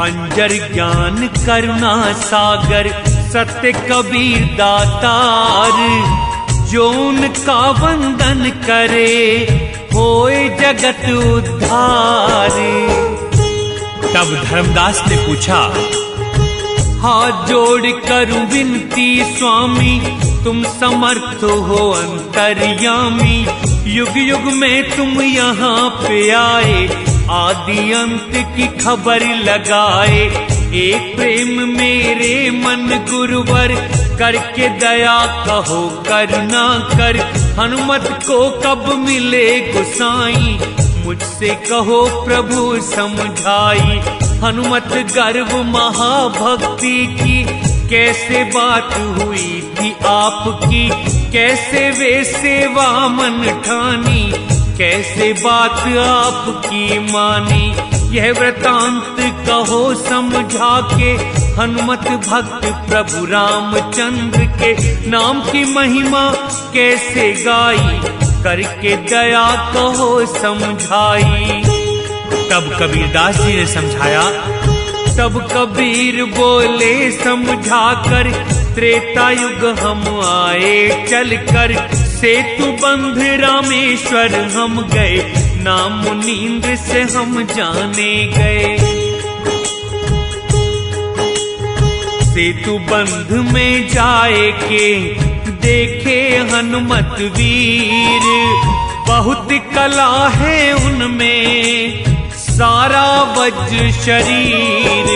अंजर ज्ञान करुणा सागर सत्य कबीर दातार, जो उनका वंदन करे होए जगत उद्धार। तब धर्मदास ने पूछा, हाथ जोड़ करूं विनती स्वामी, तुम समर्थ हो अंतर्यामी। युग युग में तुम यहाँ पे आए, आदि अंत की खबर लगाए। एक प्रेम मेरे मन गुरुवर, करके दया कहो करुणा कर। हनुमत को कब मिले गुसाई, मुझसे कहो प्रभु समझाई। हनुमत गर्व महाभक्ति की, कैसे बात हुई थी आपकी। कैसे वे सेवा मन ठानी, कैसे बात आपकी मानी। यह वृतांत कहो समझा के, हनुमत भक्त प्रभु रामचंद्र के नाम की महिमा कैसे गाई। करके दया कहो समझाई। तब कबीरदास जी ने समझाया। तब कबीर बोले समझाकर, त्रेता युग हम आए चलकर। सेतु बंध रामेश्वर हम गए, नाम मुनींद्र से हम जाने गए। सेतु बंध में जाए के देखे हनुमत वीर, बहुत कला है उनमें सारा वज्र शरीर।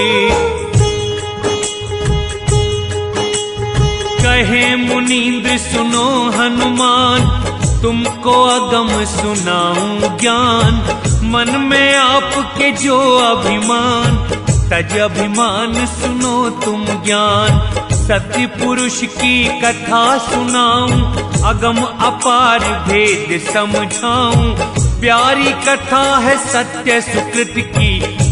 कहे मुनींद्र सुनो हनुमान, तुमको अगम सुनाऊं ज्ञान। मन में आपके जो अभिमान, तज अभिमान सुनो तुम ज्ञान। सत्य पुरुष की कथा सुनाऊं, अगम अपार भेद समझाऊं। प्यारी कथा है सत्य सुकृत की,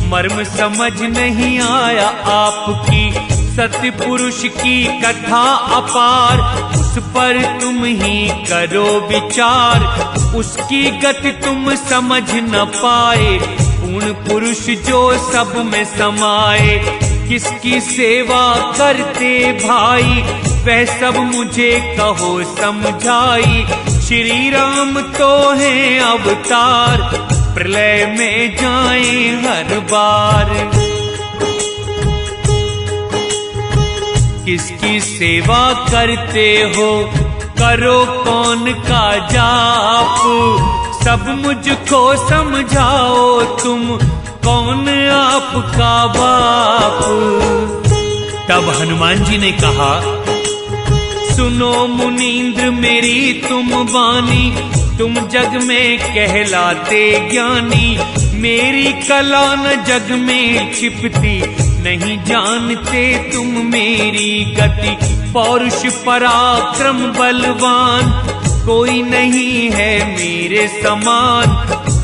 मर्म समझ नहीं आया आपकी। सत्य पुरुष की कथा अपार, उस पर तुम ही करो विचार। उसकी गति तुम समझ न पाए, पूर्ण पुरुष जो सब में समाये। किसकी सेवा करते भाई, वह सब मुझे कहो समझाई। श्री राम तो हैं अवतार, प्रलय में जाएं हर बार। किसकी सेवा करते हो, करो कौन का जाप। सब मुझको समझाओ तुम, कौन आपका बाप। तब हनुमान जी ने कहा, सुनो मुनींद्र मेरी तुम वाणी। तुम जग में कहलाते ज्ञानी, मेरी कला न जग में छिपती। नहीं जानते तुम मेरी गति, पौरुष पराक्रम बलवान। कोई नहीं है मेरे समान,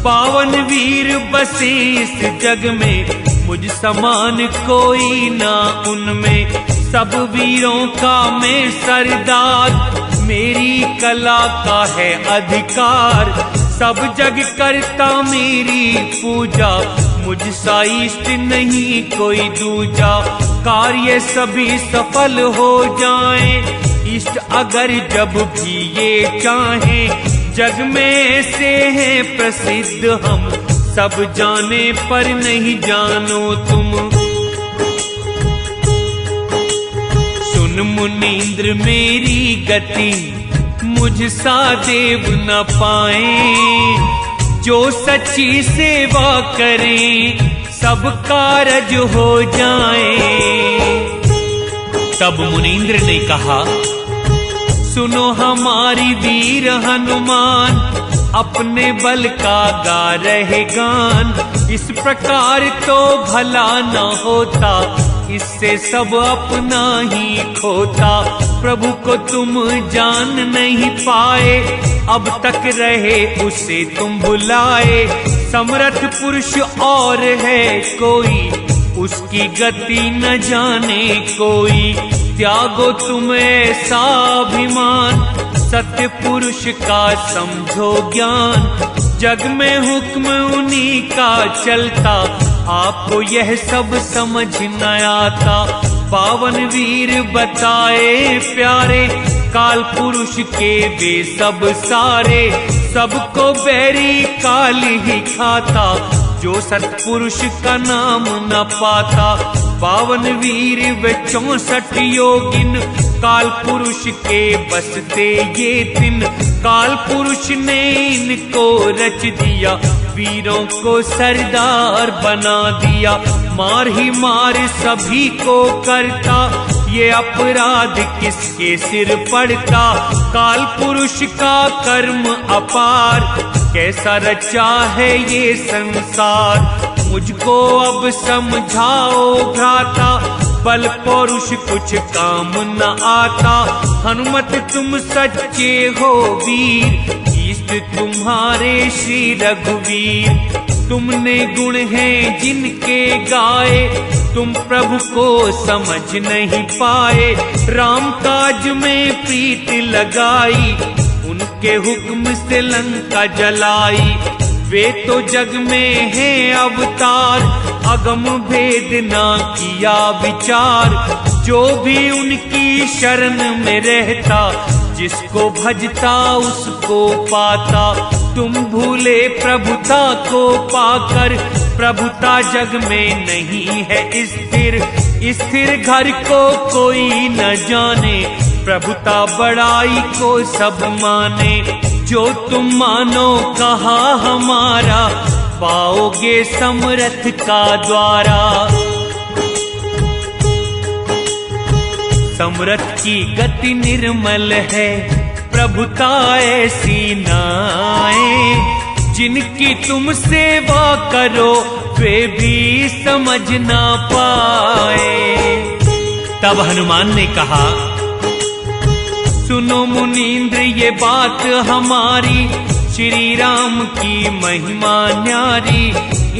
पावन वीर बसे इस जग में। मुझ समान कोई ना उनमें, सब वीरों का मैं सरदार। मेरी कला का है अधिकार, सब जग करता मेरी पूजा। मुझ सा इष्ट नहीं कोई दूजा, कार्य सभी सफल हो जाएं। इष्ट अगर जब भी ये चाहें, जग में ऐसे हैं प्रसिद्ध हम। सब जाने पर नहीं जानो तुम। सुन मुनींद्र मेरी गति, मुझ सा देव न पाए। जो सच्ची सेवा करें, सब कारज हो जाए। तब मुनींद्र ने कहा, सुनो हमारी वीर हनुमान। अपने बल का गा रहे गान, इस प्रकार तो भला न होता। इससे सब अपना ही खोता। प्रभु को तुम जान नहीं पाए, अब तक रहे उसे तुम बुलाए। समर्थ पुरुष और है कोई, उसकी गति न जाने कोई। त्यागो तुम ऐसा अभिमान, सत्य सत्य पुरुष का समझो ज्ञान, जग में हुक्म उन्हीं का चलता, आपको यह सब समझ न आता। पावन वीर बताए प्यारे, काल पुरुष के वे सब सारे, सबको बैरी काल ही खाता, जो सत्पुरुष का नाम न पाता। पावन वीर व 64 योगिन, काल पुरुष के बसते ये दिन, काल पुरुष ने इनको रच दिया, वीरों को सरदार बना दिया। मार ही मार सभी को करता, ये अपराध किसके सिर पड़ता। काल पुरुष का कर्म अपार, कैसा रचा है ये संसार। मुझको अब समझाओ भ्राता, बल पौरुष कुछ काम न आता। हनुमत तुम सच्चे हो वीर, इष्ट तुम्हारे श्री रघुवीर। तुमने गुण हैं जिनके गाए, तुम प्रभु को समझ नहीं पाए। राम काज में प्रीत लगाई, उनके हुक्म से लंका जलाई। वे तो जग में हैं अवतार, अगम भेद ना किया विचार। जो भी उनकी शरण में रहता, जिसको भजता उसको पाता। तुम भूले प्रभुता को पाकर, प्रभुता जग में नहीं है स्थिर। स्थिर घर को कोई न जाने, प्रभुता बड़ाई को सब माने। जो तुम मानो कहा हमारा, पाओगे समरथ का द्वारा। समरथ की गति निर्मल है, प्रभुता ऐसी नाए। जिनकी तुम सेवा करो, वे भी समझ ना पाए। तब हनुमान ने कहा, सुनो मुनीन्द्र ये बात हमारी, श्री राम की महिमा न्यारी।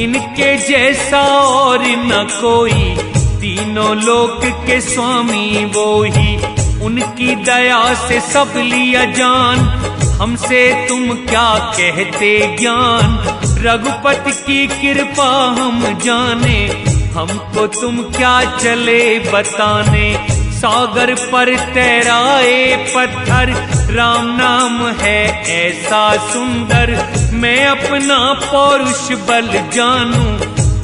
इनके जैसा और न कोई, तीनों लोक के स्वामी वो ही। उनकी दया से सब लिया जान, हमसे तुम क्या कहते ज्ञान। रघुपति की कृपा हम जाने, हमको तुम क्या चले बताने। सागर पर तैराए पत्थर, राम नाम है ऐसा सुंदर। मैं अपना पौरुष बल जानूं,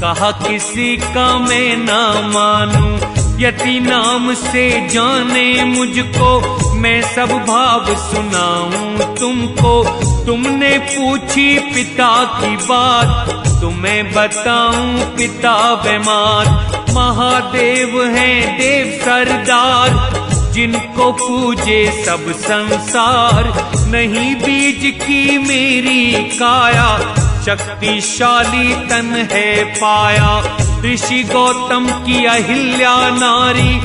कहा किसी का मैं ना मानूं। यति नाम से जाने मुझको, मैं सब भाव सुनाऊं तुमको। तुमने पूछी पिता की बात, तुम्हें बताऊं पिता बेमार। महादेव हैं देव सरदार, जिनको पूजे सब संसार। नहीं बीज की मेरी काया, शक्तिशाली तन है पाया। ऋषि गौतम की अहिल्या नारी,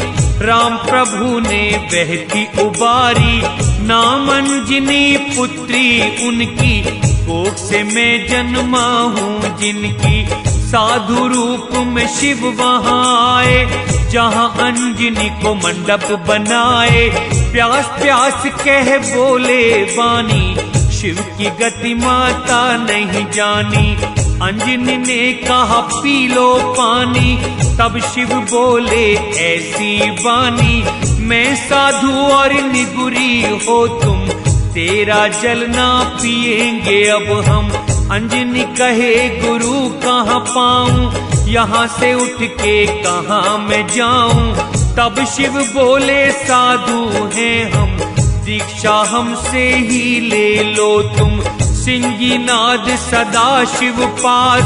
राम प्रभु ने बहती उबारी। नाम अंजनी पुत्री उनकी, कोख से मैं जन्मा हूँ जिनकी। साधु रूप में शिव वहाँ आए, जहाँ अंजनी को मंडप बनाए। प्यास प्यास कह बोले वाणी, शिव की गति माता नहीं जानी। अंजनी ने कहा पी लो पानी, तब शिव बोले ऐसी वाणी। मैं साधु और निगुरी हो तुम, तेरा जल ना पिएंगे अब हम। अंजनी कहे गुरु कहाँ पाऊं, यहाँ से उठ के कहाँ मैं जाऊं। तब शिव बोले साधु हैं हम, दीक्षा हमसे ही ले लो तुम। सिंगी नाद सदा शिव पास,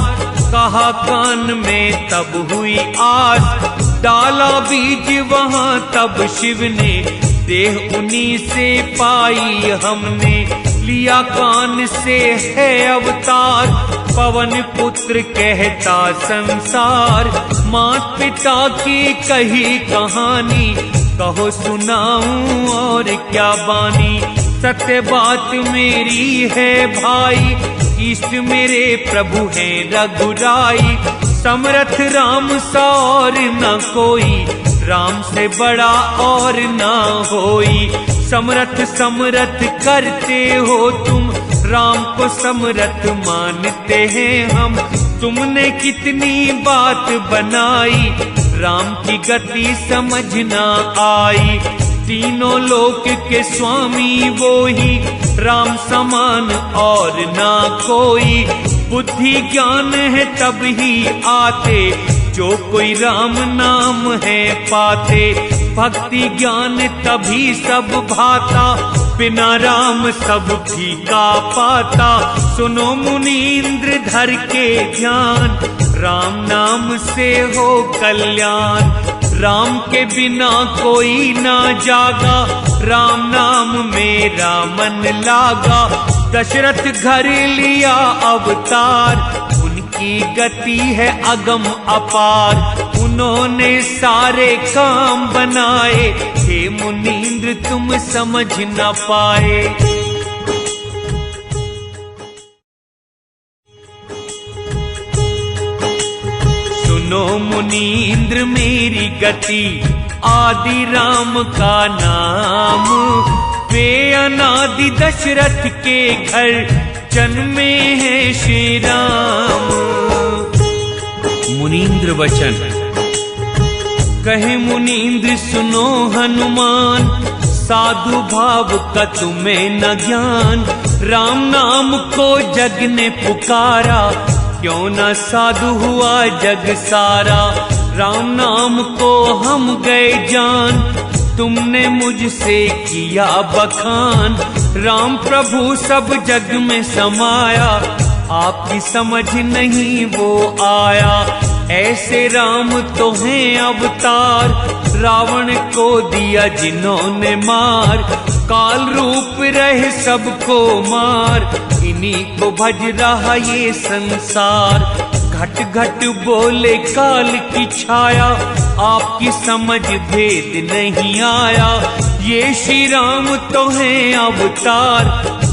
कहा कान में तब हुई आस। डाला बीज वहाँ तब शिव ने, देह उन्हीं से पाई हमने। लिया कान से है अवतार, पवन पुत्र कहता संसार। मात पिता की कही कहानी, कहो सुनाऊं और क्या बानी। सत्य बात मेरी है भाई, इष्ट मेरे प्रभु हैं रघुराई। समरथ राम सा और न कोई, राम से बड़ा और ना होई। समरथ समरथ करते हो तुम, राम को समरथ मानते हैं हम। तुमने कितनी बात बनाई, राम की गति समझ ना आई। तीनों लोक के स्वामी वो ही, राम समान और ना कोई। बुद्धि ज्ञान है तब ही आते, जो कोई राम नाम है पाते। भक्ति ज्ञान तभी सब भाता, बिना राम सब फीका पाता। सुनो मुनीन्द्र धर के ध्यान, राम नाम से हो कल्याण। राम के बिना कोई ना जागा, राम नाम मेरा मन लागा। दशरथ घर लिया अवतार, उनकी गति है अगम अपार। उन्होंने सारे काम बनाए, हे मुनीन्द्र तुम समझ न पाए। सुनो मुनीन्द्र मेरी गति, आदि राम का नाम। वे अनादि दशरथ के घर, जन्मे हैं श्री राम। मुनीन्द्र वचन कहे मुनीन्द्र सुनो हनुमान, साधु भाव का तुम्हें न ज्ञान। राम नाम को जग ने पुकारा, क्यों न साधु हुआ जग सारा। राम नाम को हम गए जान, तुमने मुझसे किया बखान। राम प्रभु सब जग में समाया, आपकी समझ नहीं वो आया। ऐसे राम तो हैं अवतार, रावण को दिया जिन्होंने मार। काल रूप रहे सबको मार, इन्हीं को भज रहा ये संसार। घट घट बोले काल की छाया, आपकी समझ भेद नहीं आया। ये श्री राम तो हैं अवतार,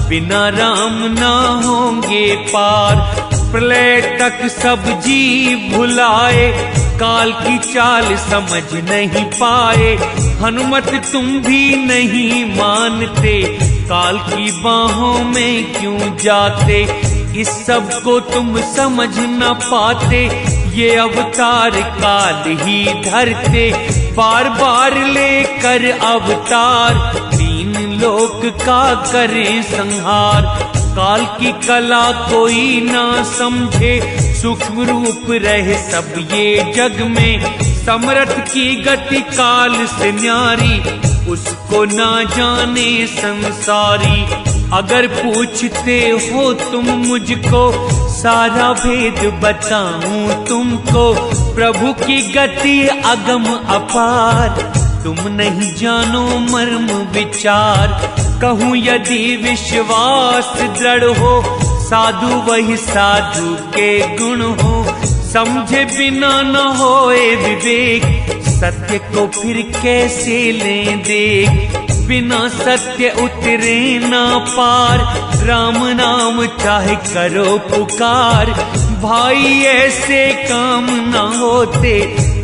बिना राम ना होंगे पार। प्रलय तक सब जीव भुलाए, काल की चाल समझ नहीं पाए। हनुमत तुम भी नहीं मानते, काल की बाहों में क्यों जाते। इस सब को तुम समझ न पाते, ये अवतार काल ही धरते। बार बार लेकर अवतार, तीन लोक का करें संहार। काल की कला कोई ना समझे, सूक्ष्म रूप रहे सब ये जग में। समरथ की गति काल से न्यारी, उसको ना जाने संसारी। अगर पूछते हो तुम मुझको, सारा भेद बताऊं तुमको। प्रभु की गति अगम अपार, तुम नहीं जानो मर्म विचार। कहूँ यदि विश्वास दृढ़ हो, साधु वही साधु के गुण हो। समझे बिना न होए विवेक, सत्य को फिर कैसे लें देख। बिना सत्य उतरे ना पार, राम नाम चाहे करो पुकार। भाई ऐसे काम न होते,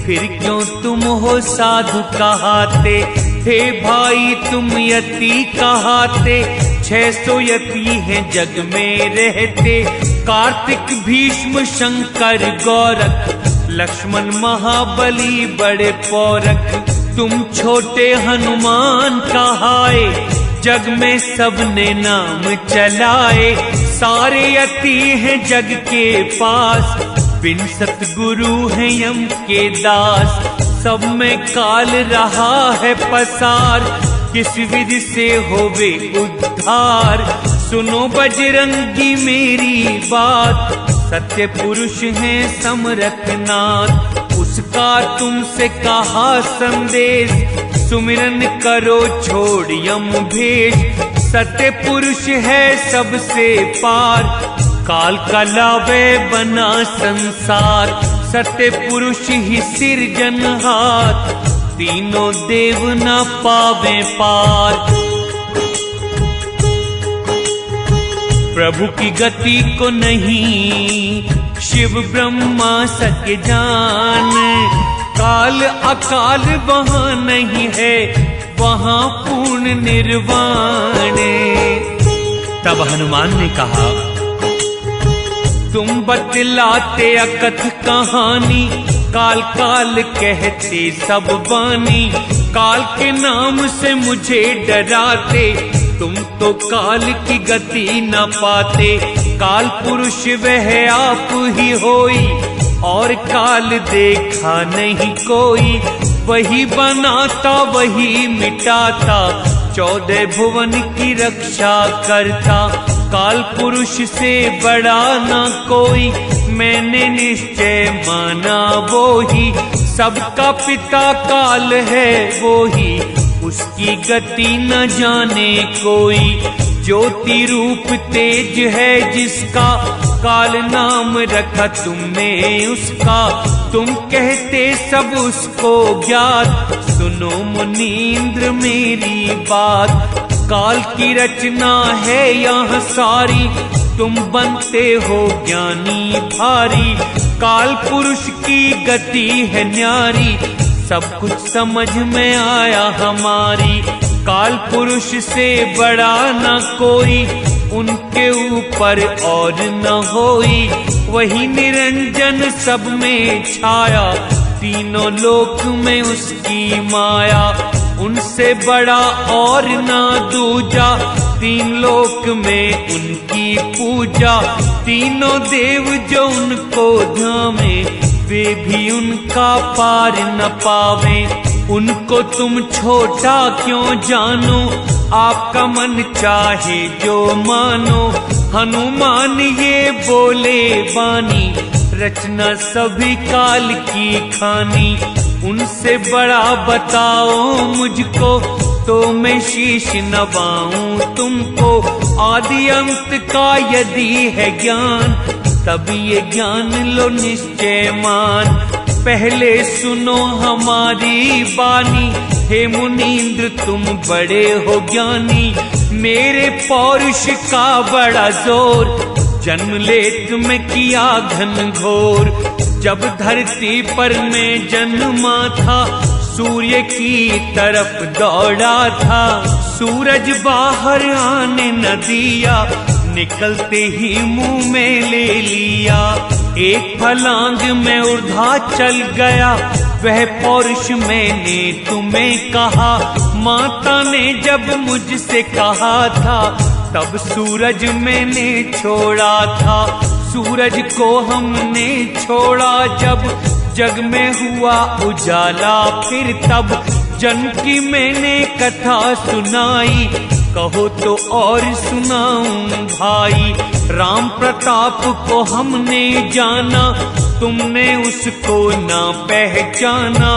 फिर क्यों तुम हो साधु कहाते। हे भाई तुम यति कहाते, 600 यति हैं जग में रहते। कार्तिक भीष्म शंकर गौरख, लक्ष्मण महाबली बड़े पौरख। तुम छोटे हनुमान कहाए, जग में सबने नाम चलाए। सारे यति हैं जग के पास, बिन सतगुरु हैं यम के दास। सब में काल रहा है पसार, किस विधि से होवे उद्धार। सुनो बजरंगी मेरी बात, सत्य पुरुष हैं समरथ नाथ। उसका तुमसे कहा संदेश, सुमिरन करो छोड़ यम भेष। सत्य पुरुष है सबसे पार, काल का लावे बना संसार। सत्य पुरुष ही सिरजनहार, तीनों देव न पावे पार। प्रभु की गति को नहीं शिव ब्रह्मा सके जान, काल अकाल वहाँ नहीं है, वहाँ पूर्ण निर्वाण। तब हनुमान ने कहा, तुम बतलाते अकथ कहानी, काल काल कहते सब बानी। काल के नाम से मुझे डराते, तुम तो काल की गति न पाते। काल पुरुष वह आप ही होई, और काल देखा नहीं कोई। वही बनाता वही मिटाता, 14 भुवन की रक्षा करता। काल पुरुष से बड़ा ना कोई, मैंने निश्चय माना वो ही। सबका पिता काल है वो ही, उसकी गति न जाने कोई। ज्योति रूप तेज है जिसका, काल नाम रखा तुमने उसका। तुम कहते सब उसको ज्ञात, सुनो मुनींद्र मेरी बात। काल की रचना है यहाँ सारी, तुम बनते हो ज्ञानी भारी। काल पुरुष की गति है न्यारी, सब कुछ समझ में आया हमारी। काल पुरुष से बड़ा न कोई, उनके ऊपर और न होई। वही निरंजन सब में छाया, तीनों लोक में उसकी माया। उनसे बड़ा और ना दूजा, तीन लोक में उनकी पूजा। तीनों देव जो उनको धामे, वे भी उनका पार न पावे। उनको तुम छोटा क्यों जानो, आपका मन चाहे जो मानो। हनुमान ये बोले बानी, रचना सभी काल की खानी। उनसे बड़ा बताओ मुझको, तो मैं शीश नवाऊं तुमको। आदि अंत का यदि है ज्ञान, तब ये ज्ञान लो निश्चय मान। पहले सुनो हमारी बानी, हे मुनींद्र तुम बड़े हो ज्ञानी। मेरे पौरुष का बड़ा जोर, जन्म ले तुम्हें किया घन घोर। जब धरती पर मैं जन्मा था, सूर्य की तरफ दौड़ा था। सूरज बाहर आने न दिया, निकलते ही मुंह में ले लिया। एक फलांग में ऊर्ध्वा चल गया, वह पौरुष मैंने तुम्हें कहा। माता ने जब मुझसे कहा था, तब सूरज मैंने छोड़ा था। सूरज को हमने छोड़ा जब, जग में हुआ उजाला फिर तब। जन की मैंने कथा सुनाई, कहो तो और सुनाऊं भाई। राम प्रताप को हमने जाना, तुमने उसको ना पहचाना।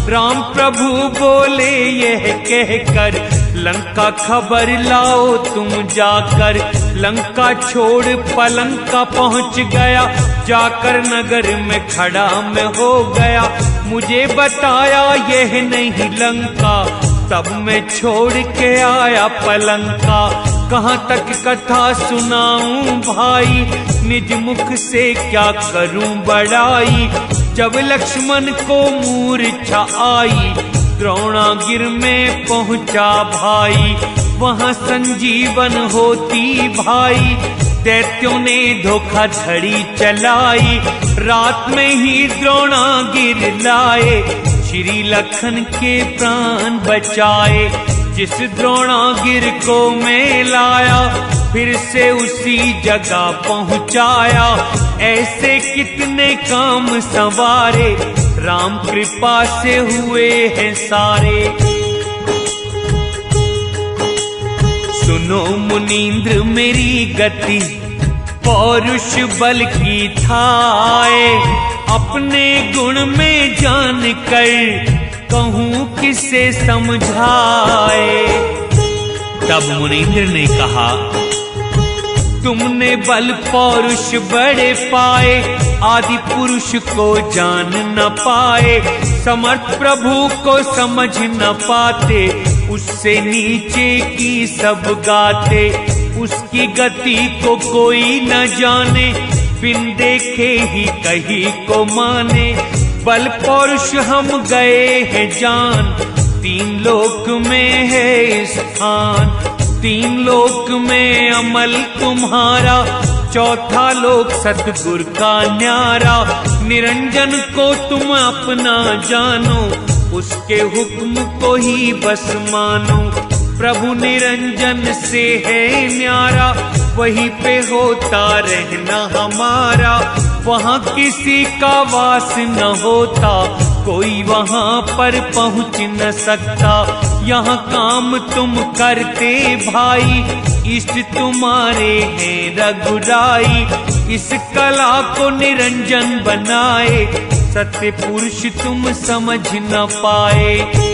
राम प्रभु बोले यह कहकर, लंका खबर लाओ तुम जाकर। लंका छोड़ पलंका पहुंच गया, जाकर नगर में खड़ा मैं हो गया। मुझे बताया यह नहीं लंका, तब मैं छोड़ के आया पलंका। कहाँ तक कथा सुनाऊं भाई, निज मुख से क्या करूं बड़ाई। जब लक्ष्मण को मूर्छा आई, द्रोणागिर में पहुंचा भाई। वहां संजीवन होती भाई, दैत्यों ने धोखाधड़ी चलाई। रात में ही द्रोणागिर लाए, श्री लखन के प्राण बचाए। जिस द्रोणागिर को मैं लाया, फिर से उसी जगह पहुंचाया। ऐसे कितने काम संवारे, राम कृपा से हुए हैं सारे। सुनो मुनींद्र मेरी गति, पौरुष बल की थाए। अपने गुण में जान कर, कहूँ किसे समझाए। तब मुनींद्र ने कहा, तुमने बल पौरुष बड़े पाए, आदि पुरुष को जान न पाए। समर्थ प्रभु को समझ न पाते, उससे नीचे की सब गाते। उसकी गति को कोई न जाने, बिन देखे ही कहीं को माने। बल पौरुष हम गए हैं जान, 3 लोक में है स्थान। 3 लोक में अमल तुम्हारा, 4था लोक सतगुर का न्यारा। निरंजन को तुम अपना जानो, उसके हुक्म को ही बस मानो। प्रभु निरंजन से है न्यारा, वहीं पे होता रहना हमारा। वहाँ किसी का वास न होता, कोई वहाँ पर पहुँच न सकता। यहाँ काम तुम करते भाई, इष्ट तुम्हारे हैं रघुराई। इस कला को निरंजन बनाए, सत्य पुरुष तुम समझ न पाए।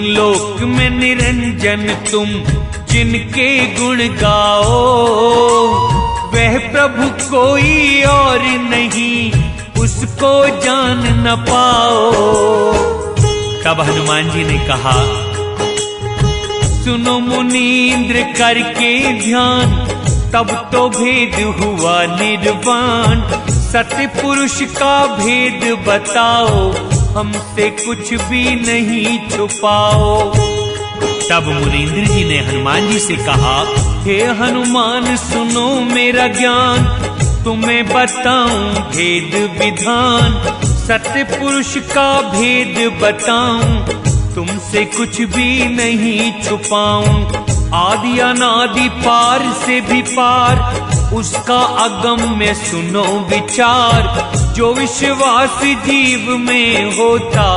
लोक में निरंजन तुम जिनके गुण गाओ, वह प्रभु कोई और नहीं, उसको जान न पाओ। तब हनुमान जी ने कहा, सुनो मुनीन्द्र करके ध्यान, तब तो भेद हुआ निर्वाण। सत्य पुरुष का भेद बताओ, हमसे कुछ भी नहीं छुपाओ। तब मुनीन्द्र जी ने हनुमान जी से कहा, हे हनुमान सुनो मेरा ज्ञान, तुम्हें बताऊं भेद विधान। सत्य पुरुष का भेद बताऊं, तुमसे कुछ भी नहीं छुपाऊं। आदि अनादि पार से भी पार, उसका अगम में सुनो विचार। जो विश्वास जीव में होता,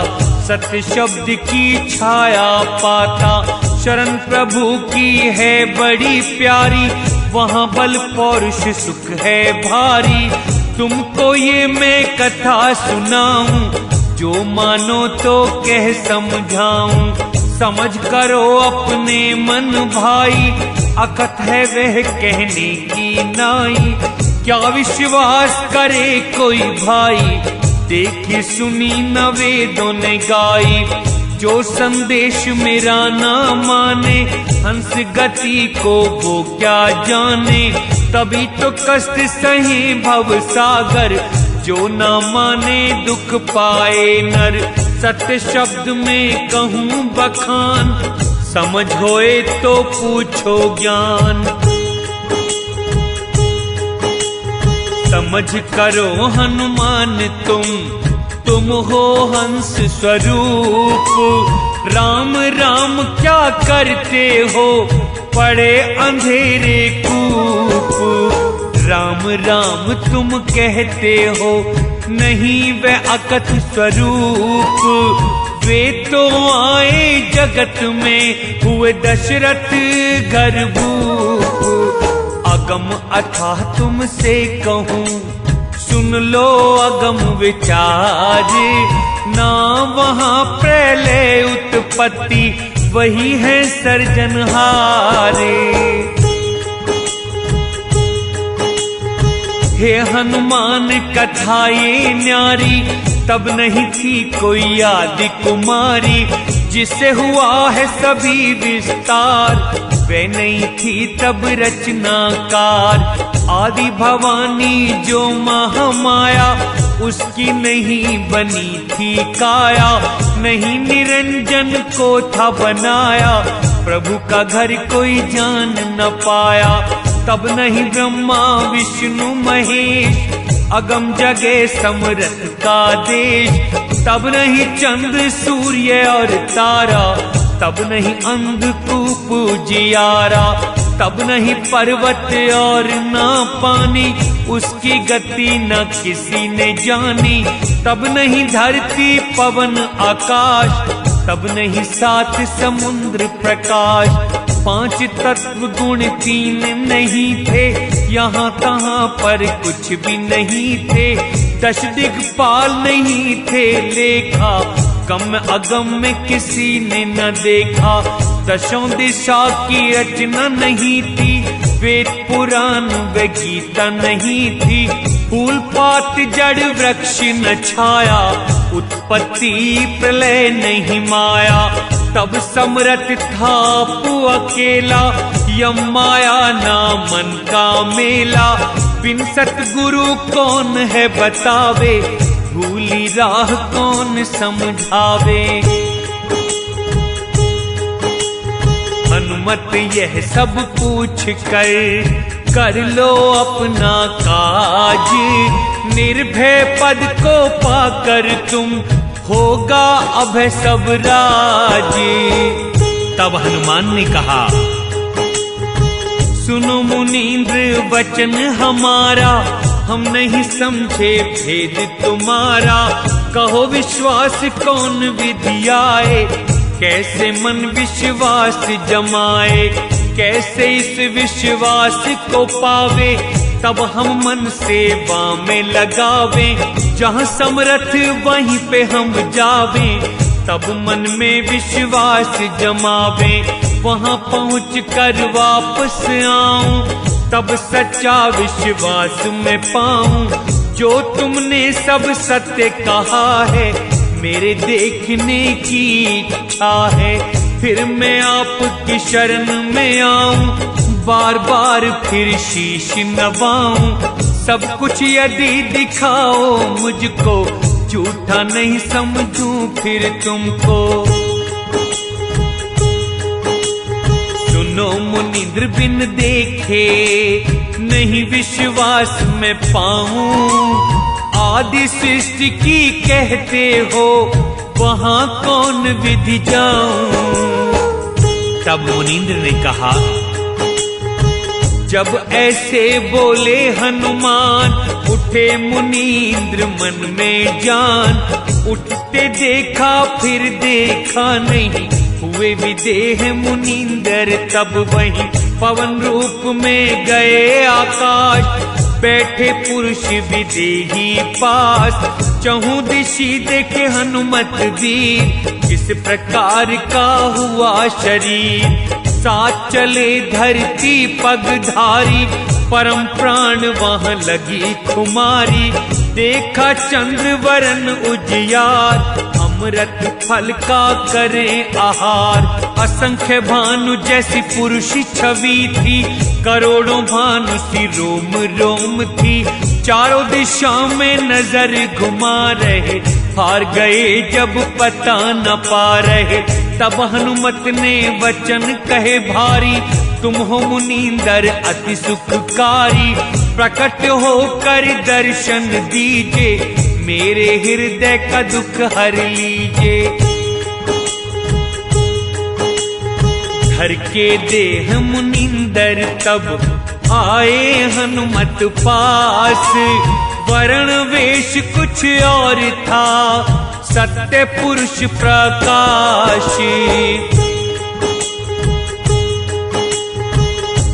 सत्य शब्द की छाया पाता। शरण प्रभु की है बड़ी प्यारी, वहाँ बल पौरुष सुख है भारी। तुमको ये मैं कथा सुनाऊं, जो मानो तो कह समझाऊं। समझ करो अपने मन भाई, अकथ है वह कहने की नाई। क्या विश्वास करे कोई भाई, देखी सुनी न वेदों ने गाई। जो संदेश मेरा ना माने, हंस गति को वो क्या जाने। तभी तो कष्ट सहे भव सागर, जो ना माने दुख पाए नर। सत्य शब्द में कहूँ बखान, समझ होए तो पूछो ज्ञान। समझ करो हनुमान तुम हो हंस स्वरूप। राम राम क्या करते हो, पड़े अंधेरे कूप। राम राम तुम कहते हो, नहीं वह अकथ स्वरूप। वे तो आए जगत में, हुए दशरथ गर्भूप। अगम अथाह तुमसे कहूँ, सुन लो अगम विचार। ना वहाँ प्रलय उत्पत्ति, वही है सर्जनहारे। हे हनुमान कथा ये न्यारी, तब नहीं थी कोई आदि कुमारी। जिससे हुआ है सभी विस्तार, वे नहीं थी तब रचनाकार। आदि भवानी जो महामाया, उसकी नहीं बनी थी काया। नहीं निरंजन को था बनाया, प्रभु का घर कोई जान न पाया। तब नहीं ब्रह्मा विष्णु महेश, अगम जगे समरथ का देश। तब नहीं चंद्र सूर्य और तारा, तब नहीं अंधकूप जियारा। तब नहीं पर्वत और ना पानी, उसकी गति न किसी ने जानी। तब नहीं धरती पवन आकाश, तब नहीं 7 समुद्र प्रकाश। 5 तत्व गुण 3 नहीं थे, यहाँ कहाँ पर कुछ भी नहीं थे। 10 दिक्पाल नहीं थे लेखा, कम अगम में किसी ने न देखा। 10 दिशा की रचना नहीं थी, वेद पुराण व गीता नहीं थी। फूल पात जड़ वृक्ष न छाया, उत्पत्ति प्रलय नहीं माया। तब समरथ था पु अकेला, यम माया ना मन का मेला, बिन सतगुरु कौन है बतावे, भूली राह कौन समझावे। हनुमत यह सब पूछ कर लो अपना काज, निर्भय पद को पाकर तुम होगा अभय सब राज। तब हनुमान ने कहा, सुनो मुनींद्र वचन हमारा, हम नहीं समझे भेद तुम्हारा। कहो विश्वास कौन विधि आए, कैसे मन विश्वास जमाए, कैसे इस विश्वास को पावे। तब हम मन सेवा में लगावे, जहाँ समर्थ वहीं पे हम जावे। तब मन में विश्वास जमावे, वहाँ पहुँच कर वापस आऊं। तब सच्चा विश्वास में पाऊं, जो तुमने सब सत्य कहा है, मेरे देखने की इच्छा है। फिर मैं आपकी शरण में आऊं, बार बार फिर शीश नवाऊं। सब कुछ यदि दिखाओ मुझको, झूठा नहीं समझूं फिर तुमको। सुनो मुनींद्र बिन देखे, नहीं विश्वास में पाऊं। आदि सृष्टि की कहते हो, वहां कौन विधि जाऊं। तब मुनींद्र ने कहा, जब ऐसे बोले हनुमान, उठे मुनींद्र मन में जान। उठते देखा फिर देखा नहीं, हुए विदेह मुनींद्र तब वहीं। पवन रूप में गए आकाश, बैठे पुरुष विदेही पास। चहु दिशि देखे हनुमत वीर, किस प्रकार का हुआ शरीर। साथ चले धरती पगधारी, परम प्राण वहां लगी खुमारी। देखा चंद्र वरण उजियार, अमृत फल का करें आहार। असंख्य भानु जैसी पुरुष छवि थी, करोड़ों भानु सी रोम रोम थी। चारों दिशा में नजर घुमा रहे, हार गए जब पता न पा रहे। तब हनुमत ने वचन कहे भारी, तुम हो मुनींद्र अति सुखकारी। प्रकट होकर दर्शन दीजे, मेरे हृदय का दुख हर लीजे। धर के देह मुनींद्र तब आए हनुमत पास। वर्ण वेश कुछ और था, सत्य पुरुष प्रकाश।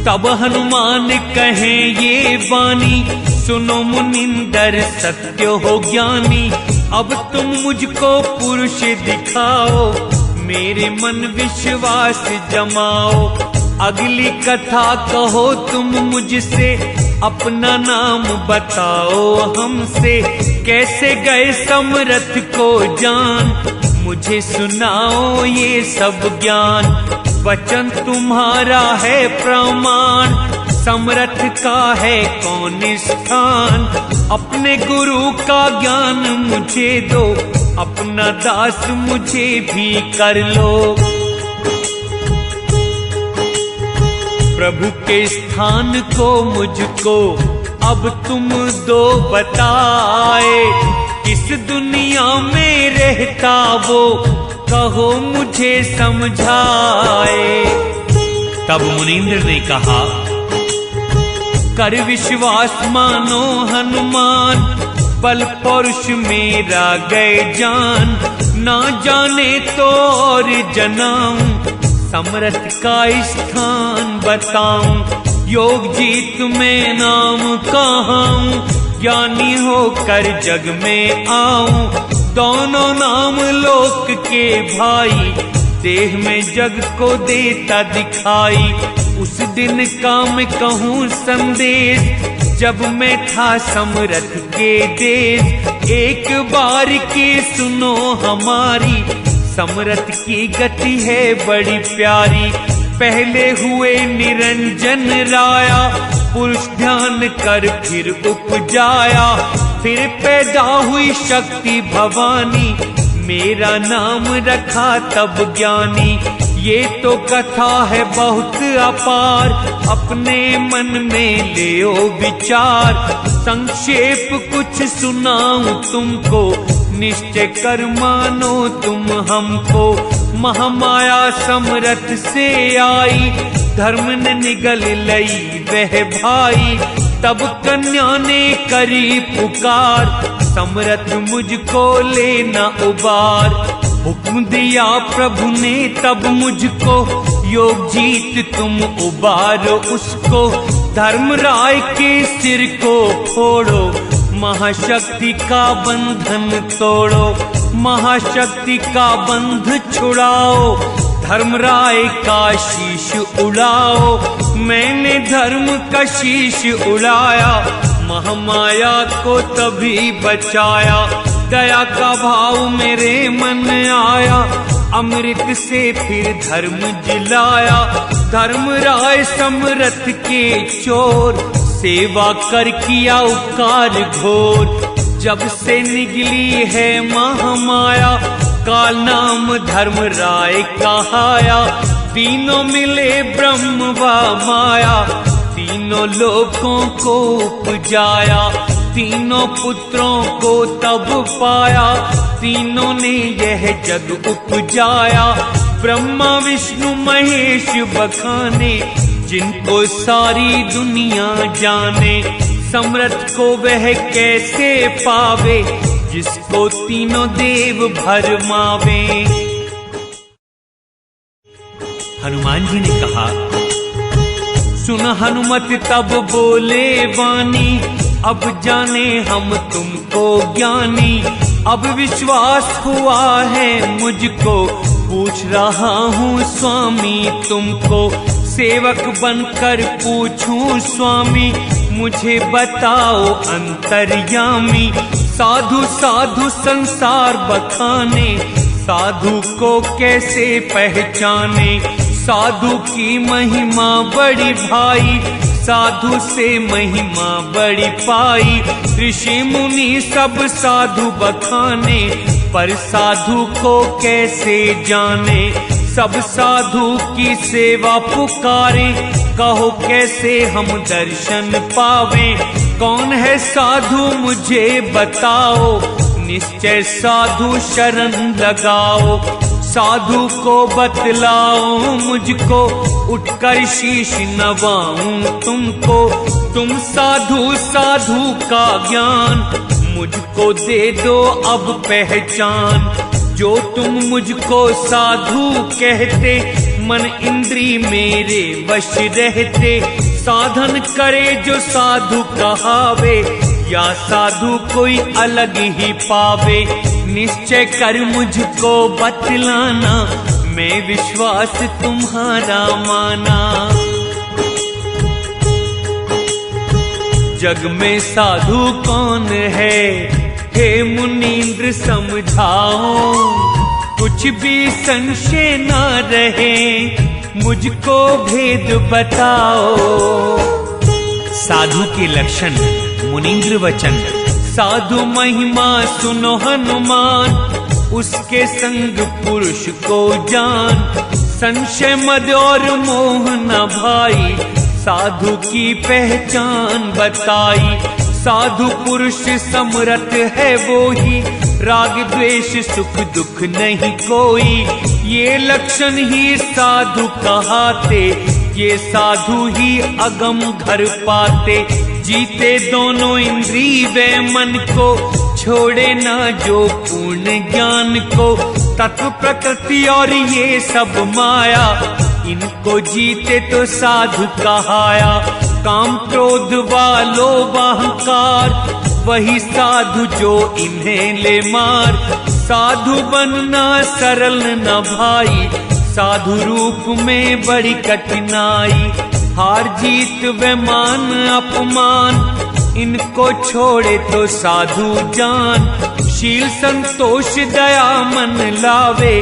तब हनुमान कहे ये वाणी, सुनो मुनींद्र सत्य हो ज्ञानी। अब तुम मुझको पुरुष दिखाओ, मेरे मन विश्वास जमाओ। अगली कथा कहो तुम मुझसे, अपना नाम बताओ हमसे। कैसे गए समरथ को जान, मुझे सुनाओ ये सब ज्ञान। वचन तुम्हारा है प्रमाण, समरथ का है कौन स्थान। अपने गुरु का ज्ञान मुझे दो, अपना दास मुझे भी कर लो। प्रभु के स्थान को मुझको अब तुम दो बताए। किस दुनिया में रहता वो, कहो मुझे समझाए। तब मुनींद्र ने कहा, कर विश्वास मानो हनुमान। बल पौरुष मेरा गए जान, ना जाने तो और जनाऊं। समरथ का स्थान बताऊं, योग जीत में नाम कहाऊं। ज्ञानी होकर जग में आऊं, दोनों नाम लोक के भाई। देह में जग को देता दिखाई, उस दिन का मैं कहूँ संदेश। जब मैं था समरथ के देश, एक बार की सुनो हमारी। समरथ की गति है बड़ी प्यारी, पहले हुए निरंजन राया, पुरुष ध्यान कर फिर उपजाया। फिर पैदा हुई शक्ति भवानी, मेरा नाम रखा तब ज्ञानी। ये तो कथा है बहुत अपार, अपने मन में लेओ विचार। संक्षेप कुछ सुनाऊं तुमको, निश्चय कर मानो तुम हमको। महामाया समरथ से आई, धर्म ने निगल लई वह भाई। तब कन्या ने करी पुकार, समरथ मुझको लेना उबार। हुक्म दिया प्रभु ने तब मुझको, योग जीत तुम उबारो उसको। धर्मराय के सिर को फोड़ो, महाशक्ति का बंधन तोड़ो। महाशक्ति का बंध छुड़ाओ, धर्मराय का शीश उड़ाओ। मैंने धर्म का शीश उड़ाया, महामाया को तभी बचाया। दया का भाव मेरे मन आया, अमृत से फिर धर्म जिलाया। धर्मराय समरथ के चोर, सेवा कर किया उपकार घोर। जब से निकली है महामाया, का नाम धर्मराय कहाया। तीनों मिले ब्रह्म व माया, तीनों लोकों को उपजाया। तीनों पुत्रों को तब पाया, तीनों ने यह जग उपजाया। ब्रह्मा विष्णु महेश बखाने, जिनको सारी दुनिया जाने। समरथ को वह कैसे पावे, जिसको तीनों देव भरमावे। हनुमान जी ने कहा, सुन हनुमत तब बोले वाणी, अब जाने हम तुमको ज्ञानी। अब विश्वास हुआ है मुझको, पूछ रहा हूँ स्वामी तुमको। सेवक बनकर पूछूं स्वामी, मुझे बताओ अंतर्यामी। साधु साधु संसार बखाने, साधु को कैसे पहचाने। साधु की महिमा बड़ी भाई, साधु से महिमा बड़ी पाई। ऋषि मुनि सब साधु बखाने, पर साधु को कैसे जाने। सब साधु की सेवा पुकारे, कहो कैसे हम दर्शन पावे। कौन है साधु मुझे बताओ, निश्चय साधु शरण लगाओ। साधु को बतलाओ मुझको, उठकर शीश नवाऊं तुमको। तुम साधु साधु का ज्ञान, मुझको दे दो अब पहचान। जो तुम मुझको साधु कहते, मन इंद्री मेरे वश रहते। साधन करे जो साधु कहावे, या साधु कोई अलग ही पावे। निश्चय कर मुझको बतलाना, मैं विश्वास तुम्हारा माना। जग में साधु कौन है, हे मुनींद्र समझाओ। कुछ भी संशय न रहे, मुझको भेद बताओ। साधु के लक्षण मुनींद्र वचन, साधु महिमा सुनो हनुमान। उसके संग पुरुष को जान, संशय मद और मोह न भाई। साधु की पहचान बताई, साधु पुरुष समरथ है वो ही। राग द्वेष सुख दुख नहीं कोई, ये लक्षण ही साधु कहाते। ये साधु ही अगम घर पाते। जीते दोनों इंद्री व मन को, छोड़े ना जो पूर्ण ज्ञान को। तत्व प्रकृति और ये सब माया, इनको जीते तो साधु कहाया। काम क्रोध व लोभ अहंकार, वही साधु जो इन्हें ले मार। साधु बनना सरल न भाई, साधु रूप में बड़ी कठिनाई। हार जीत व मान अपमान, इनको छोड़े तो साधु जान। शील संतोष दया मन लावे,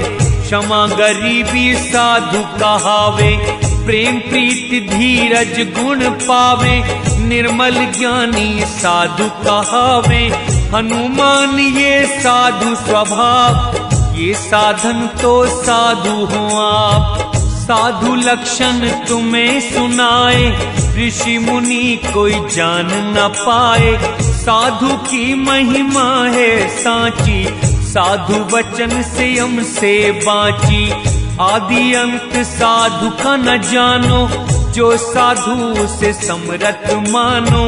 क्षमा गरीबी साधु कहावे, प्रेम प्रीति धीरज गुण पावे, निर्मल ज्ञानी साधु कहावे। हनुमान ये साधु स्वभाव, ये साधन तो साधु हो आप। साधु लक्षण तुम्हें सुनाए, ऋषि मुनि कोई जान न पाए। साधु की महिमा है सांची, साधु वचन से हमसे बाँची। आदि अंत साधु का न जानो, जो साधु से समरथ मानो।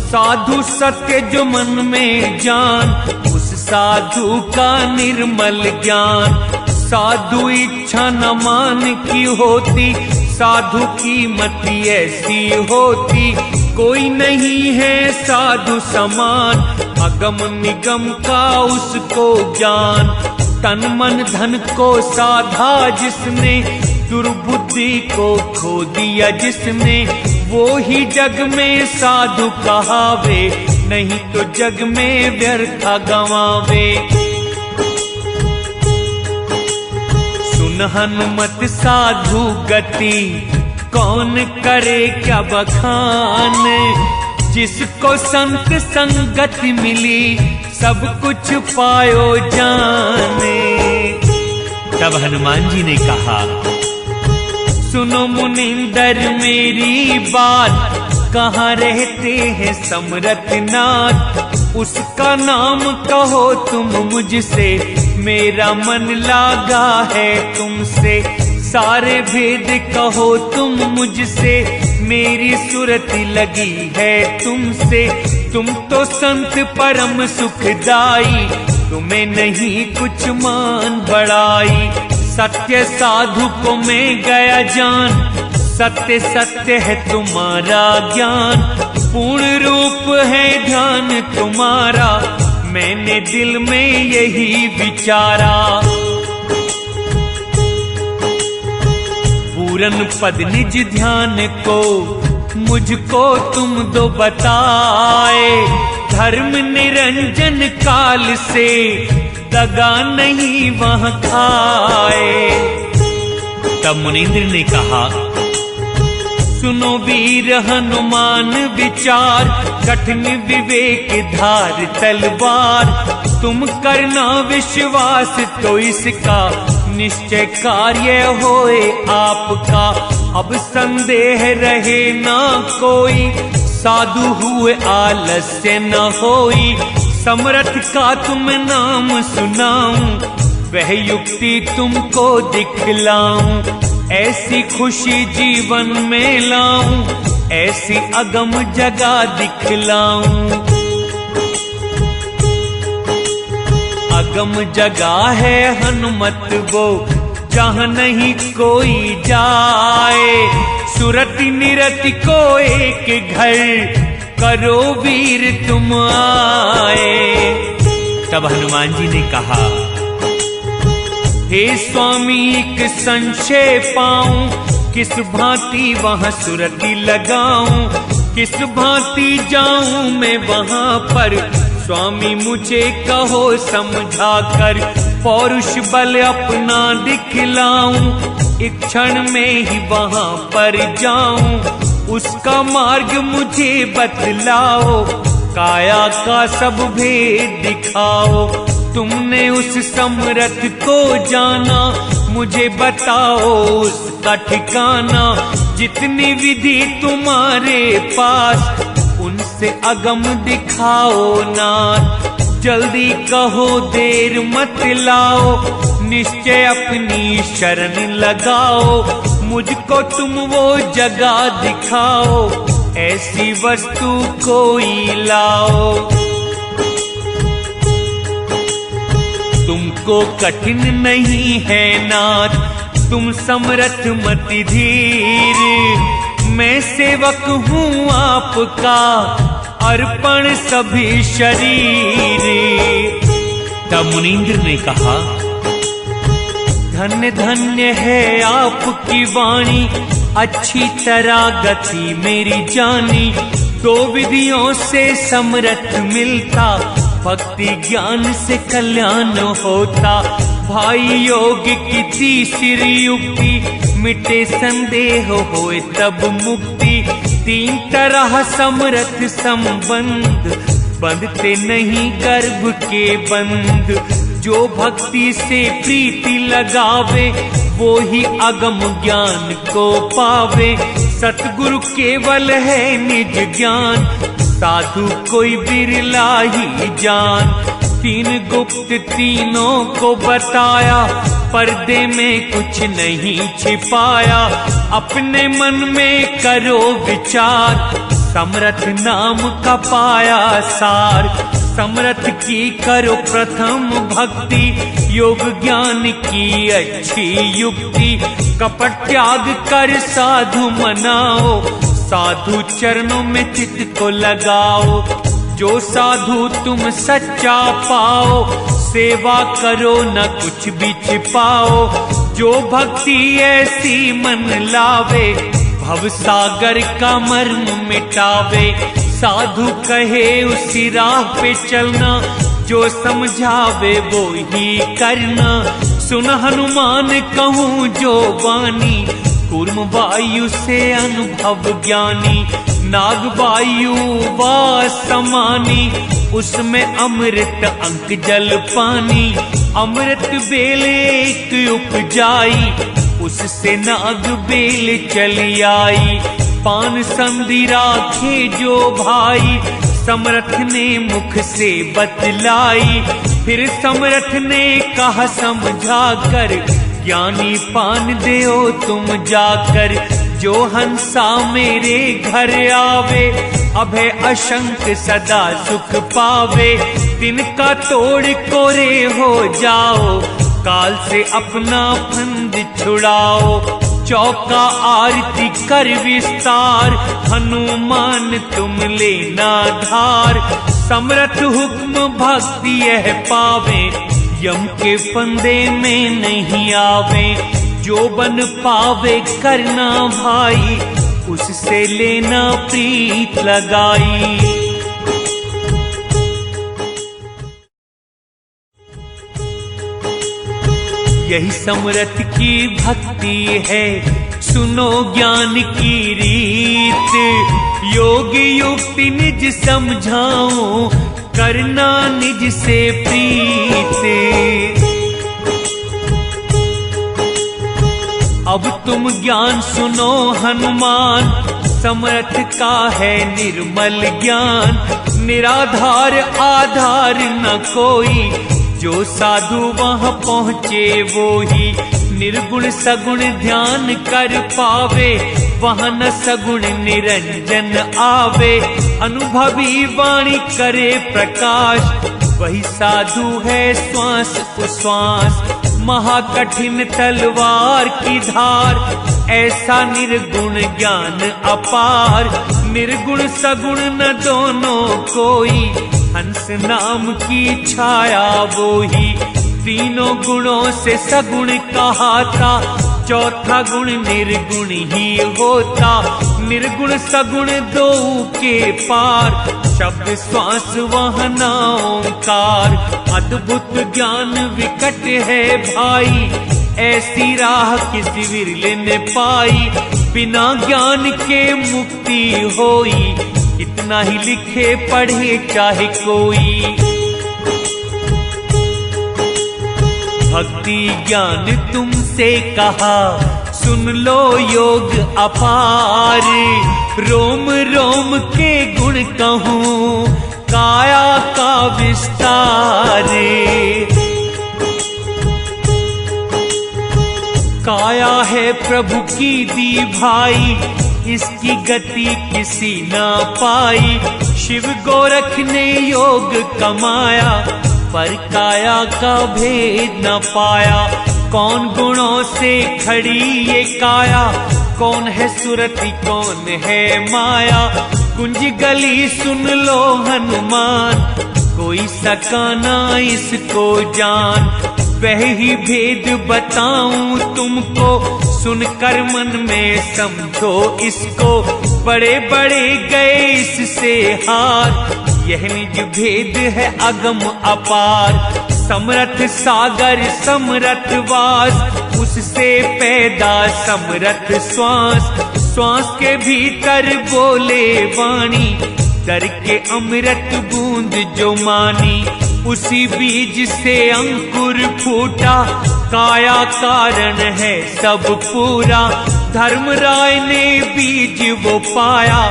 साधु सत्य जो मन में जान, उस साधु का निर्मल ज्ञान। साधु इच्छा न मान की होती, साधु की मति ऐसी होती। कोई नहीं है साधु समान, अगम निगम का उसको ज्ञान। तन मन धन को साधा जिसने, दुर्बुद्धि को खो दिया जिसने। वो ही जग में साधु कहावे, नहीं तो जग में व्यर्थ गवावे। सुन हनुमत साधु गति, कौन करे क्या बखान। जिसको संत संगति मिली, सब कुछ पायो जाने। तब हनुमान जी ने कहा, सुनो मुनिंदर मेरी बात, कहाँ रहते हैं समरथ नाथ। उसका नाम कहो तुम मुझसे, मेरा मन लागा है तुमसे। सारे भेद कहो तुम मुझसे, मेरी सुरति लगी है तुमसे। तुम तो संत परम सुखदाई, तुम्हें नहीं कुछ मान बढ़ाई। सत्य साधु को मैं गया जान, सत्य सत्य है तुम्हारा ज्ञान। पूर्ण रूप है ध्यान तुम्हारा, मैंने दिल में यही विचारा। पूरन पद निज ध्यान को, मुझको तुम दो बताए। धर्म निरंजन काल से, दगा नहीं वहाँ खाए। तब मुनींद्र ने कहा, सुनो वीर हनुमान विचार। कठिन विवेक धार तलवार, तुम करना विश्वास तो इसका, निश्चय कार्य होए आपका। अब संदेह रहे ना कोई, साधु हुए आलस्य न होई। समरथ का तुम नाम सुनाऊं, वह युक्ति तुमको दिखलाऊं। ऐसी खुशी जीवन में लाऊं, ऐसी अगम जगह दिखलाऊं। अगम जगह है हनुमत वो, जहाँ नहीं कोई जाए। सुरति निरति को एक घर, करो वीर तुम आए। तब हनुमान जी ने कहा, हे स्वामी एक संशय पाऊं, किस भांति वहाँ सुरति लगाऊं। किस भांति जाऊं मैं वहाँ पर, स्वामी मुझे कहो समझा कर। पौरुष बल अपना दिखलाऊं, एक क्षण में ही वहाँ पर जाऊं। उसका मार्ग मुझे बतलाओ, काया का सब भेद दिखाओ। तुमने उस समरथ को जाना, मुझे बताओ उसका ठिकाना। जितनी विधि तुम्हारे पास, उनसे अगम दिखाओ नाथ। जल्दी कहो देर मत लाओ, निश्चय अपनी शरण लगाओ। मुझको तुम वो जगह दिखाओ, ऐसी वस्तु कोई लाओ। तुमको कठिन नहीं है नाथ, तुम समरथ मति धीर। मैं सेवक हूँ आपका, अर्पण सभी शरीर। तब मुनींद्र ने कहा, धन्य धन्य है आपकी वाणी, अच्छी तरह गति मेरी जानी। दो विधियों से समरथ मिलता, भक्ति ज्ञान से कल्याण होता। भाई योग की तीसरी युक्ति, मिटे संदेह होए तब मुक्ति। तीन तरह समरथ संबंध, बंधते नहीं गर्भ के बंध। जो भक्ति से प्रीति लगावे, वो ही अगम ज्ञान को पावे। सतगुरु केवल है निज ज्ञान, साधु कोई बिरला ही जान। तीन गुप्त तीनों को बताया, पर्दे में कुछ नहीं छिपाया। अपने मन में करो विचार, समरथ नाम का पाया सार। समरथ की करो प्रथम भक्ति, योग ज्ञान की अच्छी युक्ति। कपट त्याग कर साधु मनाओ, साधु चरणों में चित्त को लगाओ। जो साधु तुम सच्चा पाओ, सेवा करो न कुछ भी छिपाओ। जो भक्ति ऐसी मन लावे, भव सागर का मर्म मिटावे। साधु कहे उसी राह पे चलना, जो समझावे वो ही करना। सुन हनुमान कहूँ जो वाणी, कूर्म वायु से अनुभव ज्ञानी। नाग वायु वा समानी, उसमें अमृत अंक जल पानी। अमृत बेल एक उपजाई, उससे नाग बेल चली आई। पान संधि राखे जो भाई, समरथ ने मुख से बतलाई। फिर समरथ ने कहा समझा कर, ज्ञानी पान देओ तुम जाकर। जो हंसा मेरे घर आवे, अभय अशंक सदा सुख पावे। तिनका तोड़ कोरे हो जाओ, काल से अपना फंद छुड़ाओ। चौका आरती कर विस्तार, हनुमान तुम लेना धार। समरथ हुक्म भक्ति यह पावे, यम के फंदे में नहीं आवे। जो बन पावे करना भाई, उससे लेना प्रीत लगाई। यही समरथ की भक्ति है, सुनो ज्ञान की रीत। योग युक्ति निज समझाओ, करना निज से प्रीत। अब तुम ज्ञान सुनो हनुमान, समर्थ का है निर्मल ज्ञान। निराधार आधार न कोई, जो साधु वहां पहुँचे वो ही। निर्गुण सगुण ध्यान कर पावे, वहां न सगुण निरंजन आवे। अनुभवी वाणी करे प्रकाश, वही साधु है श्वास उश्वास। महाकठिन तलवार की धार, ऐसा निर्गुण ज्ञान अपार। निर्गुण सगुण न दोनों कोई, हंस नाम की छाया वो ही। तीनों गुणों से सगुण कहा था, चौथा गुण निर्गुण ही होता। निर्गुण सगुण दो के पार, शब्द श्वास वहना ओंकार। अद्भुत ज्ञान विकट है भाई, ऐसी राह किसी विरले ने पाई। बिना ज्ञान के मुक्ति होई, कितना ही लिखे पढ़े चाहे कोई। भक्ति ज्ञान तुमसे कहा, सुन लो योग अपार। रोम रोम के गुण कहूँ, काया का विस्तार। काया है प्रभु की दी भाई, इसकी गति किसी ना पाई। शिव गोरख ने योग कमाया, पर काया का भेद न पाया। कौन गुणों से खड़ी ये काया, कौन है सुरति कौन है माया। कुंज गली सुन लो हनुमान, कोई सकाना इसको जान। वह ही भेद बताऊं तुमको, सुनकर मन में समझो इसको। बड़े बड़े गए इससे हार, यह निज भेद है अगम अपार। समरथ सागर समरथ वास, उससे पैदा समरथ श्वास। श्वास के भीतर बोले वाणी, दर के अमृत बूंद जो मानी। उसी बीज से अंकुर फूटा, काया कारण है सब पूरा। धर्मराय ने बीज वो पाया,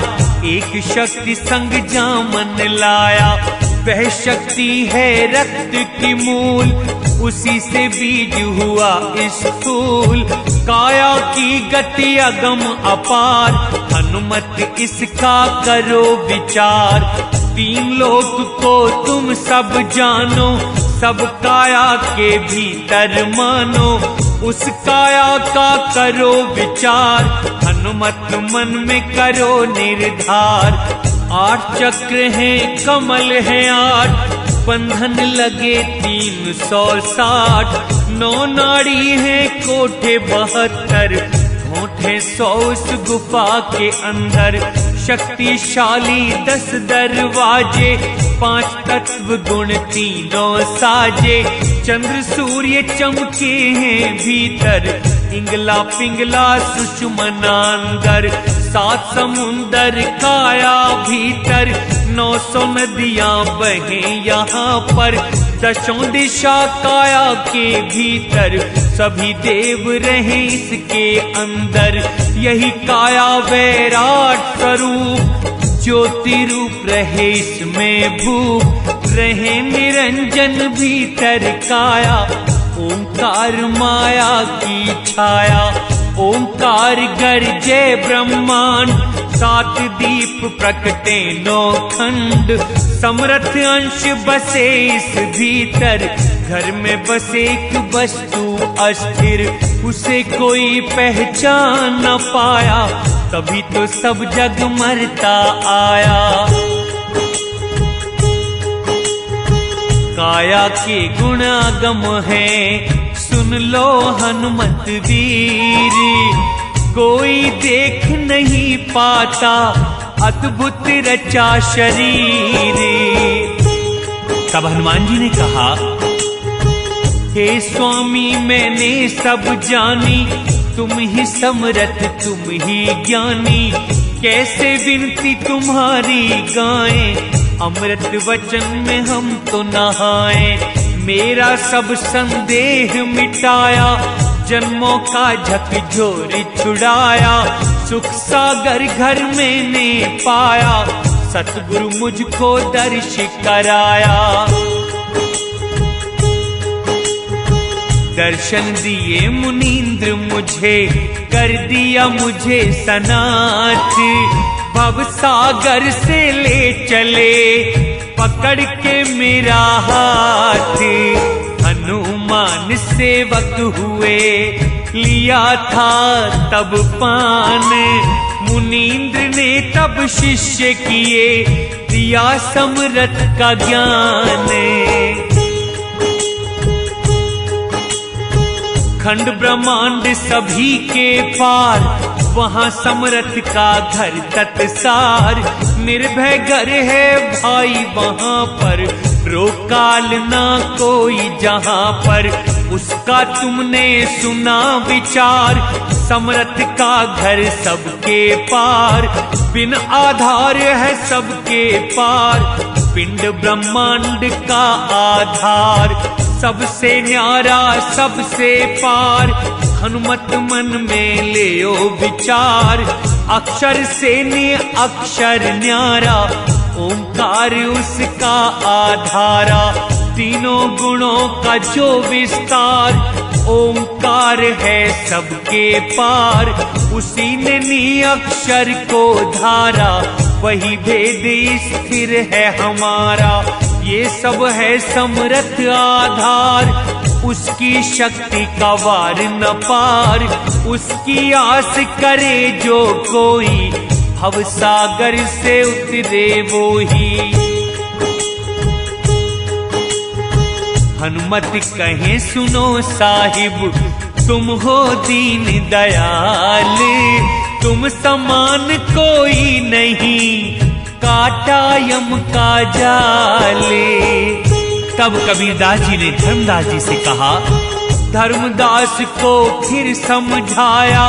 एक शक्ति संग जामन लाया। वह शक्ति है रक्त की मूल, उसी से बीज हुआ स्थूल। काया की गति अगम अपार, हनुमत इसका करो विचार। तीन लोक को तुम सब जानो, सब काया के भीतर मानो। उस काया का करो विचार, हनुमत मन में करो निर्धार। 8 चक्र हैं कमल हैं 8, बंधन लगे 360। 9 नाड़ी हैं कोठे 72, होठे 100 उस गुफा के अंदर। शक्तिशाली 10 दरवाजे, 5 तत्व गुण तीनों साजे। चंद्र सूर्य चमके हैं भीतर, इंगला पिंगला सुषुमना अंदर। 7 समुंदर काया भीतर, 900 नदियां बहें यहाँ पर। 10 दिशा काया के भीतर, सभी देव रहे इसके अंदर। यही काया वैराट स्वरूप, ज्योति रूप रहे इसमें भूप। रहे निरंजन भीतर काया, ओंकार माया की छाया। ओंकार गरजे ब्रह्मांड, 7 दीप प्रकटे 9 खंड। समरथ अंश बसे इस भीतर, घर में बसे एक वस्तु अस्थिर। उसे कोई पहचान न पाया, तभी तो सब जग मरता आया। काया के गुणागम है, सुन लो हनुमत वीर। कोई देख नहीं पाता, अद्भुत रचा शरीर। तब हनुमान जी ने कहा, हे स्वामी मैंने सब जानी, तुम ही समरथ तुम ही ज्ञानी। कैसे विनती तुम्हारी गाएं, अमृत वचन में हम तो नहाएं। मेरा सब संदेह मिटाया, जन्मों का झकझोर छुड़ाया। सुख सागर घर मैंने पाया, सतगुरु मुझको दर्श कराया। दर्शन दिए मुनींद्र मुझे, कर दिया मुझे सनाथ। भव सागर से ले चले, पकड़ के मेरा हाथ। हनुमान सेवक हुए, लिया था तब पान। मुनींद्र ने तब शिष्य किए, दिया समरथ का ज्ञान। खंड ब्रह्मांड सभी के पार, वहाँ समरथ का घर तत्सार। निर्भय घर है भाई वहाँ पर, रोकाल ना कोई जहाँ पर। उसका तुमने सुना विचार, समरथ का घर सबके पार। बिन आधार है सबके पार, पिंड ब्रह्मांड का आधार। सबसे न्यारा सबसे पार, हनुमत मन में ले ओ विचार। अक्षर से ने अक्षर न्यारा, ओंकार उसका आधारा। तीनों गुणों का जो विस्तार, ओंकार है सबके पार। उसी ने नी अक्षर को धारा, वही भेद स्थिर है हमारा। ये सब है समरथ आधार, उसकी शक्ति का वार न पार। उसकी आस करे जो कोई, भव सागर से उतरे वो ही। हनुमत कहे सुनो साहिब, तुम हो दीन दयाल। तुम समान कोई नहीं, काटा यम का जाल। तब कबीरदास जी ने धर्मदास जी से कहा, धर्मदास को फिर समझाया,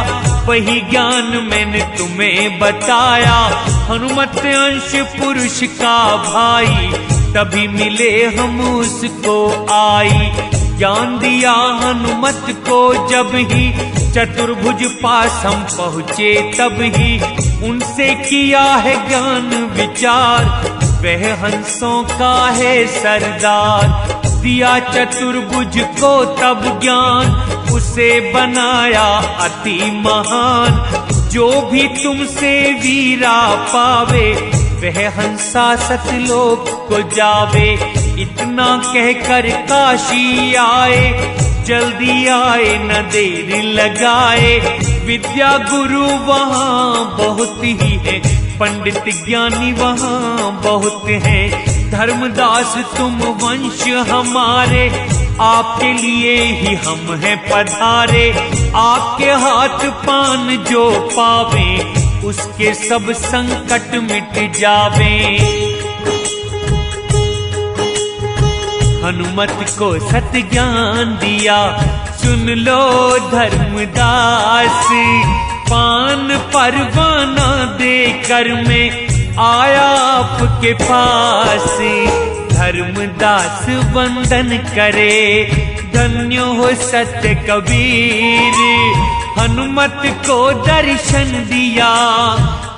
वही ज्ञान मैंने तुम्हें बताया। हनुमत अंश पुरुष का भाई, तभी मिले हम उसको आई। ज्ञान दिया हनुमत को जब ही, चतुर्भुज पास हम पहुँचे तब ही। उनसे किया है ज्ञान विचार, वह हंसों का है सरदार। दिया चतुर्भुज को तब ज्ञान, उसे बनाया अति महान। जो भी तुमसे वीरा पावे, वह हंसा सतलोक को जावे। इतना कहकर काशी आए, जल्दी आए न देर लगाए। विद्या गुरु वहाँ बहुत ही है, पंडित ज्ञानी वहाँ बहुत है। धर्मदास तुम वंश हमारे, आपके लिए ही हम हैं पधारे। आपके हाथ पान जो पावे, उसके सब संकट मिट जावे। हनुमत को सत ज्ञान दिया, सुन लो धर्मदास। पान परवाना देकर मैं आया आपके पास। धर्मदास वंदन करे, धन्य हो सत्य कबीर। हनुमत को दर्शन दिया,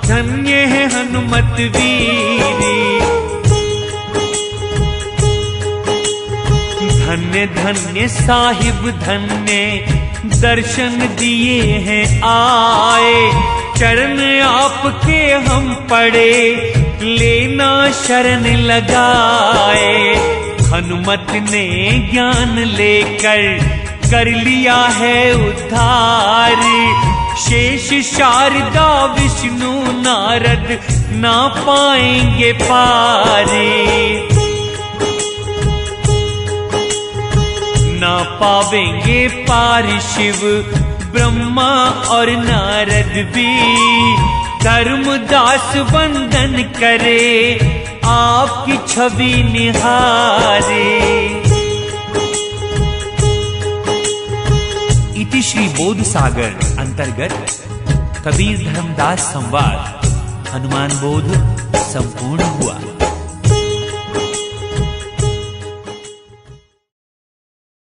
धन्य है हनुमत वीर। धन्य धन्य साहिब धन्य, दर्शन दिए हैं आए। चरण आपके हम पड़े, लेना शरण लगाए। हनुमत ने ज्ञान लेकर कर लिया है उद्धार। शेष शारदा विष्णु नारद ना पाएंगे पारे। ना पावेंगे पार शिव ब्रह्मा और नारद भी। धर्मदास वंदन करे, आपकी छवि निहारे। इति श्री बोध सागर अंतर्गत कबीर धर्मदास संवाद हनुमान बोध संपूर्ण हुआ।